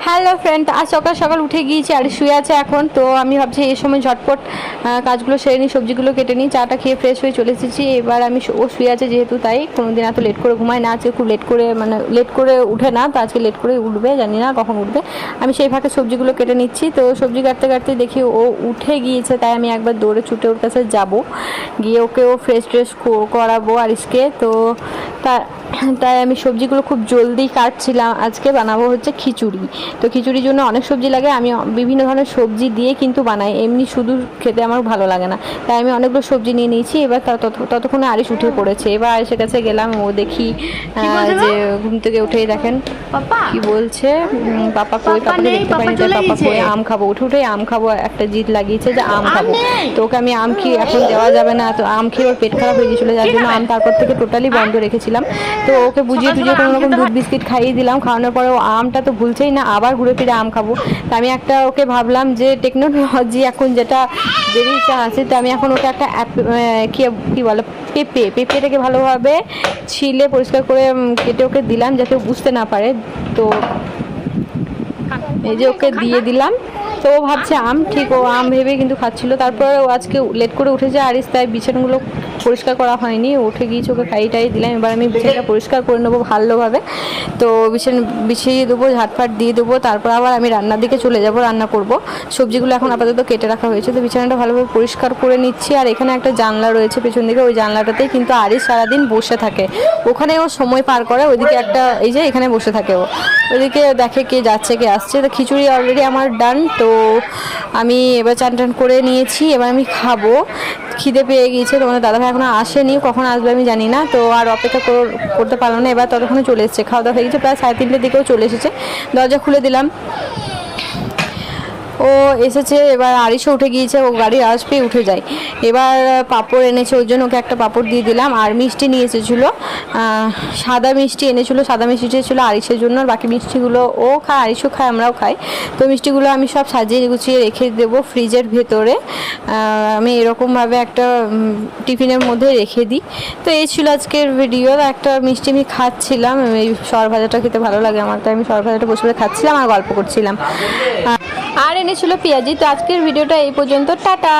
Hello friend, আজ সকাল সকাল উঠে গিয়েছি আর শুয়ে আছে এখন। তো আমি ভাবছি এই সময় ঝটপট কাজগুলো সেরে নিই, সবজিগুলো কেটে নিই, চাটা খেয়ে ফ্রেশ হয়ে চলে এসেছি। এবার আমি ও শুয়ে আছে যেহেতু, তাই কোনোদিন এত লেট করে ঘুমায় না, আজকে খুব লেট করে লেট করে উঠে না, তো আজকে লেট করে উঠবে, জানি না কখন উঠবে। আমি সেই ফাঁকে সবজিগুলো কেটে নিচ্ছি। তো সবজি কাটতে কাটতে দেখি ও উঠে গিয়েছে, তাই আমি একবার দৌড়ে ছুটে ওর কাছে যাব, গিয়ে ওকেও ফ্রেশ ট্রেশ করাবো আরিসকে। তো তাই আমি সবজিগুলো খুব জলদি কাটছিলাম। আজকে বানাবো হচ্ছে খিচুড়ি। তো খিচুড়ির জন্য অনেক সবজি লাগে, আমি বিভিন্ন ধরনের সবজি দিয়ে কিন্তু বানাই, এমনি শুধু খেতে আমার ভালো লাগে না, তাই আমি অনেকগুলো সবজি নিয়ে নিয়েছি। এবার ততক্ষণে আরিস উঠে পড়েছে। এবার আরিসের কাছে গেলাম, ও দেখি যে ঘুম থেকে উঠেই দেখেন কি বলছে, পাপা কই, পাপাকে দেখতে পাইনি, তাই পাপা কই, আম খাবো, উঠে উঠে আম খাবো, একটা জিদ লাগিয়েছে যে আম খাবো। তো ওকে আমি আম কি এখন দেওয়া যাবে না, তো আম খেয়ে ওর পেট খারাপ হয়ে গিয়েছিলো, যার জন্য আম তারপর থেকে টোটালি বন্ধ রেখেছিলাম। তো ওকে বুঝিয়ে টুজিয়ে কোনো রকম দুধ বিস্কিট খাইয়ে দিলাম, খাওয়ানোর পরে ও আমটা তো ভুলছেই না, আবার ঘুরে ফিরে আম খাবো। তো আমি একটা ওকে ভাবলাম যে টেকনোলজি এখন যেটা বেরিয়েছে আছে, তো আমি এখন ওকে একটা কি বলে পেঁপেটাকে ভালোভাবে ছিলে পরিষ্কার করে কেটে ওকে দিলাম, যাতে ও বুঝতে না পারে। তো এই যে ওকে দিয়ে দিলাম। তো ও ভাবছে আম, ঠিক ও আম ভেবে কিন্তু খাচ্ছিল। তারপরে ও আজকে লেট করে উঠেছে আরিস, তাই বিছানাগুলো পরিষ্কার করা হয়নি, উঠে গিয়েছে, ওকে খাইয়ে টাইয়ে দিলাম। এবার আমি বিছানাটা পরিষ্কার করে নেবো ভালোভাবে। তো বিছিয়ে দেবো, ঝাটফাট দিয়ে দেবো, তারপর আবার আমি রান্নার দিকে চলে যাব, রান্না করব। সবজিগুলো এখন আপাতত কেটে রাখা হয়েছে, তো বিছানাটা ভালোভাবে পরিষ্কার করে নিচ্ছি। আর এখানে একটা জানলা রয়েছে পেছন দিকে, ওই জানলাটাতেই কিন্তু আরিস সারাদিন বসে থাকে, ওখানে ও সময় পার করে। ওইদিকে একটা এই যে এখানে বসে থাকে ও, ওইদিকে দেখে কে যাচ্ছে কে আসছে। তো খিচুড়ি অলরেডি আমার ডান। তো আমি এবার চান টান করে নিয়েছি, এবার আমি খাবো, খিদে পেয়ে গিয়েছে। তোমাদের দাদাভাই এখনো আসেনি, কখন আসবে আমি জানি না। তো আর অপেক্ষা করতে পারলো না, এবার ততক্ষণে চলে এসেছে, খাওয়া দাওয়া হয়ে গেছে, প্রায় 3:30টার দিকেও চলে এসেছে। দরজা খুলে দিলাম, ও এসেছে। এবার আরিশও উঠে গিয়েছে, ও গাড়ি আসবে উঠে যায়। এবার পাঁপড় এনেছে, ওর জন্য ওকে একটা পাঁপড় দিয়ে দিলাম। আর মিষ্টি নিয়ে এসেছিলো, সাদা মিষ্টি এনেছিলো, সাদা মিষ্টি ছিল আরিশের জন্য, আর বাকি মিষ্টিগুলো ও খায়, আরিশও খায়, আমরাও খাই। তো মিষ্টিগুলো আমি সব সাজিয়ে গুছিয়ে রেখে দেবো ফ্রিজের ভেতরে। আমি এরকমভাবে একটা টিফিনের মধ্যে রেখে দিই। তো এই ছিল আজকের ভিডিও। একটা মিষ্টি আমি খাচ্ছিলাম, এই সর ভাজাটা খেতে ভালো লাগে আমার, তাই আমি সর ভাজাটা বসে বসে খাচ্ছিলাম আর গল্প করছিলাম। আর এনেছিল পেঁয়াজি। তো আজকের ভিডিওটা এই পর্যন্ত, টাটা।